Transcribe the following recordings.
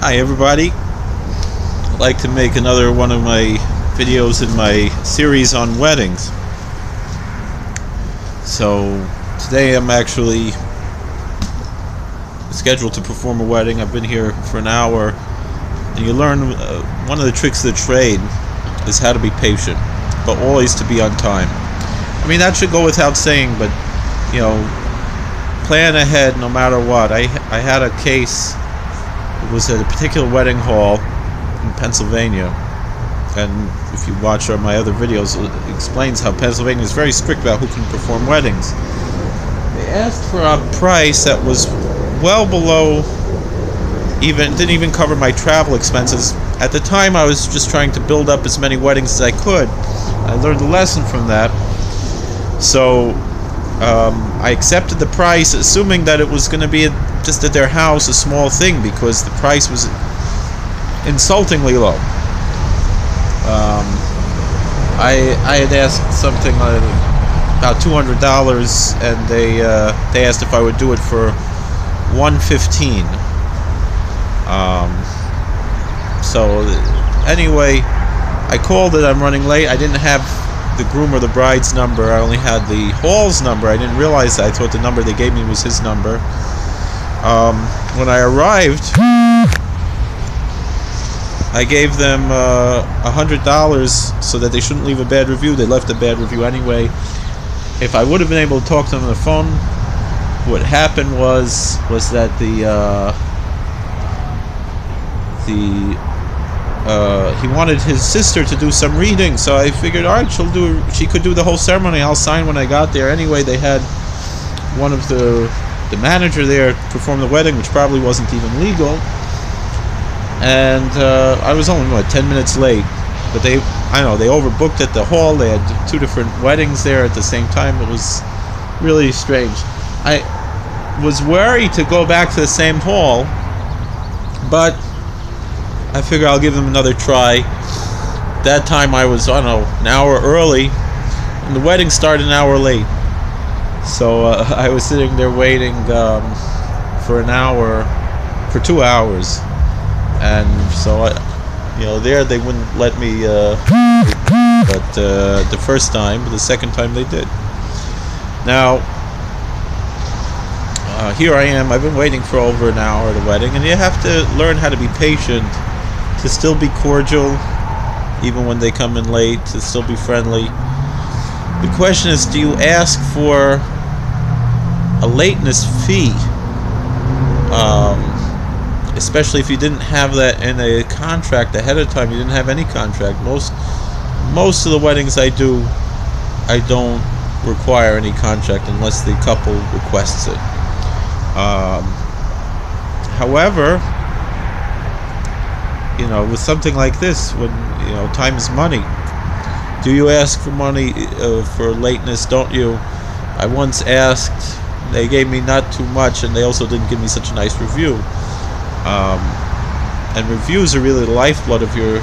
Hi everybody, I'd like to make another one of my videos in my series on weddings. So today I'm actually scheduled to perform a wedding. I've been here for an hour, and you learn one of the tricks of the trade is how to be patient, but always to be on time. I mean, that should go without saying, but you know, plan ahead no matter what. I had a case. It was at a particular wedding hall in Pennsylvania, and if you watch my other videos, it explains how Pennsylvania is very strict about who can perform weddings. They asked for a price that was well below, didn't even cover my travel expenses. At the time, I was just trying to build up as many weddings as I could. I learned a lesson from that. So I accepted the price, assuming that it was going to be just at their house, a small thing, because the price was insultingly low. I had asked something about $200, and they asked if I would do it for $115. So anyway, I called it. I'm running late. I didn't have the groom or the bride's number. I only had the hall's number. I didn't realize that. I thought the number they gave me was his number. When I arrived, I gave them $100 so that they shouldn't leave a bad review. They left a bad review anyway. If I would have been able to talk to them on the phone, what happened was that he wanted his sister to do some reading, so I figured, all right, she could do the whole ceremony. I'll sign when I got there. Anyway, they had one of the manager there perform the wedding, which probably wasn't even legal, and I was only 10 minutes late. But they overbooked at the hall. They had two different weddings there at the same time. It was really strange. I was worried to go back to the same hall, but I figure I'll give them another try. That time I was, an hour early, and the wedding started an hour late. So I was sitting there waiting for 2 hours, and so there they wouldn't let me. But the first time, but the second time they did. Now here I am. I've been waiting for over an hour at a wedding, and you have to learn how to be patient, to still be cordial, even when they come in late, to still be friendly. The question is, do you ask for a lateness fee? Especially if you didn't have that in a contract ahead of time. You didn't have any contract. Most of the weddings I do, I don't require any contract unless the couple requests it. However, with something like this, when time is money, do you ask for money for lateness? Don't you? I once asked. They gave me not too much, and they also didn't give me such a nice review. And reviews are really the lifeblood of your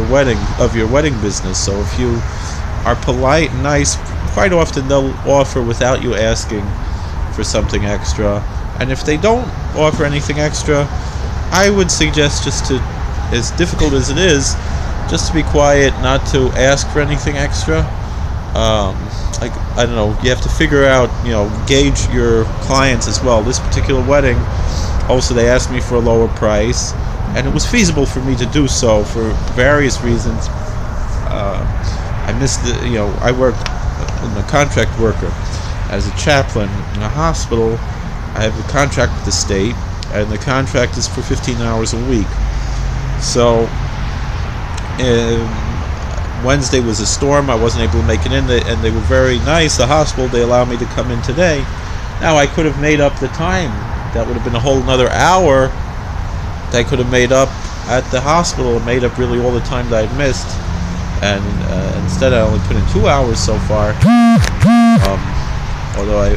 wedding business. So if you are polite and nice, quite often they'll offer without you asking for something extra. And if they don't offer anything extra, I would suggest just to, as difficult as it is, just to be quiet, not to ask for anything extra. I don't know, you have to figure out, gauge your clients as well. This particular wedding, also they asked me for a lower price, and it was feasible for me to do so for various reasons. I missed I work in a contract worker as a chaplain in a hospital. I have a contract with the state, and the contract is for 15 hours a week. So Wednesday was a storm. I wasn't able to make it in, and they were very nice. The hospital, they allowed me to come in today. Now I could have made up the time. That would have been a whole another hour that I could have made up at the hospital, and made up really all the time that I'd missed. And instead I only put in 2 hours so far. Although I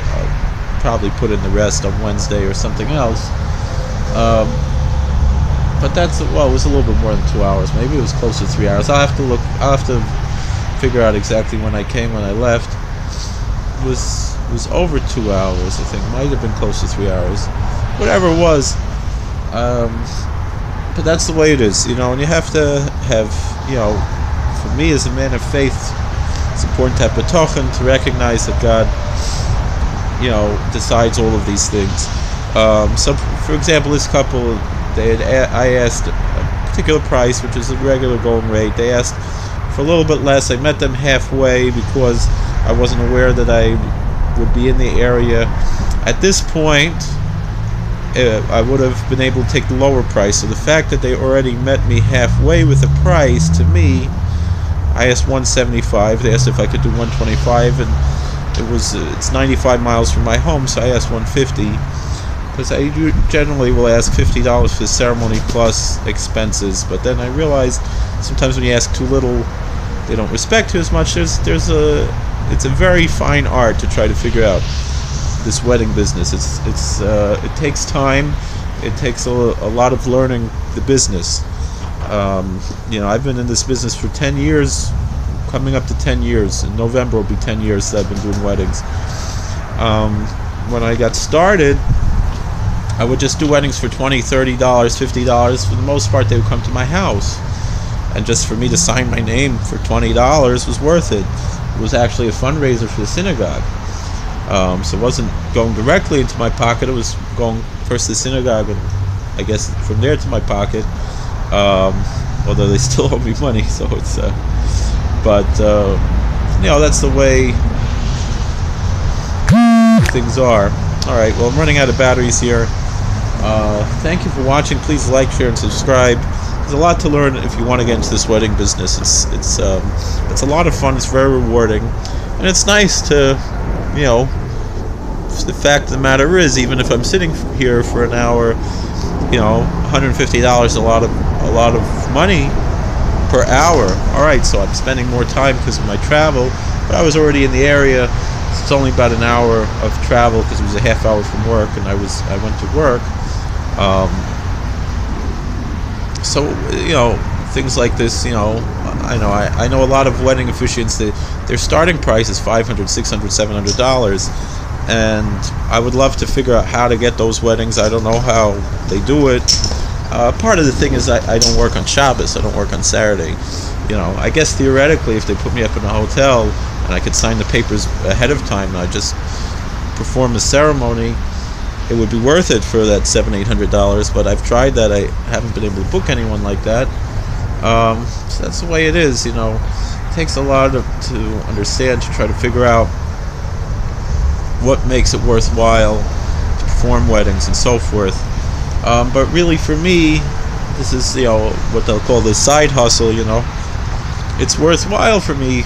probably put in the rest on Wednesday or something else. But it was a little bit more than 2 hours. Maybe it was close to 3 hours. I'll have to figure out exactly when I came, when I left. It was over 2 hours, I think. Might have been close to 3 hours. Whatever it was, But that's the way it is, and you have to have, for me as a man of faith, it's important to have betochen, to recognize that God, decides all of these things. So, for example, this couple, I asked a particular price, which is a regular going rate. They asked for a little bit less. I met them halfway because I wasn't aware that I would be in the area. At this point, I would have been able to take the lower price. So the fact that they already met me halfway with the price, to me, I asked $175. They asked if I could do $125, and it's 95 miles from my home, so I asked $150, because I generally will ask $50 for the ceremony plus expenses. But then I realized sometimes when you ask too little, they don't respect you as much. It's a very fine art to try to figure out this wedding business. It takes time. It takes a lot of learning the business. I've been in this business for 10 years, coming up to 10 years. In November will be 10 years that I've been doing weddings. When I got started, I would just do weddings for $20, $30, $50. For the most part, they would come to my house. And just for me to sign my name for $20 was worth it. It was actually a fundraiser for the synagogue. So it wasn't going directly into my pocket. It was going first to the synagogue, and I guess from there to my pocket. Although they still owe me money, so it's. That's the way things are. All right. Well, I'm running out of batteries here. Thank you for watching. Please like, share, and subscribe. There's a lot to learn if you want to get into this wedding business. It's a lot of fun. It's very rewarding, and it's nice to, the fact of the matter is, even if I'm sitting here for an hour, $150 is a lot of money per hour. All right, so I'm spending more time because of my travel, but I was already in the area. It's only about an hour of travel because it was a half hour from work, and I went to work. So things like this. I know a lot of wedding officiants that their starting price is $500, $600, $700, and I would love to figure out how to get those weddings. I don't know how they do it. Part of the thing is I don't work on Shabbos. I don't work on Saturday. I guess theoretically, if they put me up in a hotel and I could sign the papers ahead of time and I just perform the ceremony, it would be worth it for that $700-800. But I've tried that. I haven't been able to book anyone like that. So that's the way it is. It takes a lot to understand, to try to figure out what makes it worthwhile to perform weddings and so forth. But really, for me, this is what they'll call the side hustle. It's worthwhile for me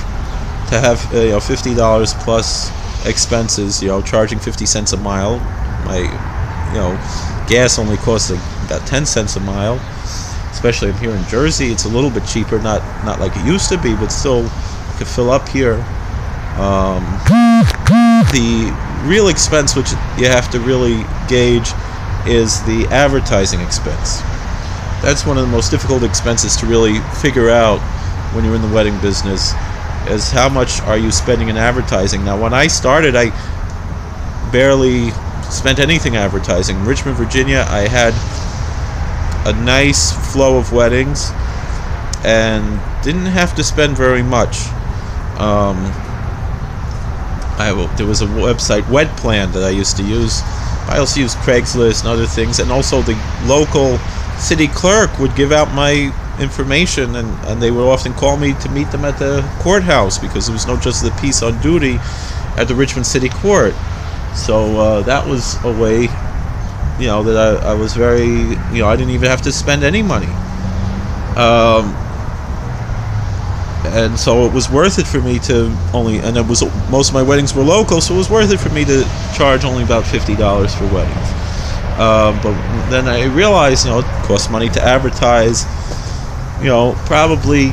to have $50 plus expenses. Charging 50 cents a mile. My gas only costs about 10 cents a mile. Especially up here in Jersey, it's a little bit cheaper. Not like it used to be, but still, you could fill up here. The real expense, which you have to really gauge, is the advertising expense. That's one of the most difficult expenses to really figure out when you're in the wedding business, is how much are you spending in advertising. Now, when I started, I barely spent anything advertising. In Richmond, Virginia, I had a nice flow of weddings and didn't have to spend very much. There was a website, WedPlan, that I used to use. I also used Craigslist and other things, and also the local city clerk would give out my information, and they would often call me to meet them at the courthouse, because there was no justice of the peace on duty at the Richmond City Court. So that was a way, that I was very, I didn't even have to spend any money. And so it was worth it for me to most of my weddings were local, so it was worth it for me to charge only about $50 for weddings. But then I realized, it costs money to advertise. Probably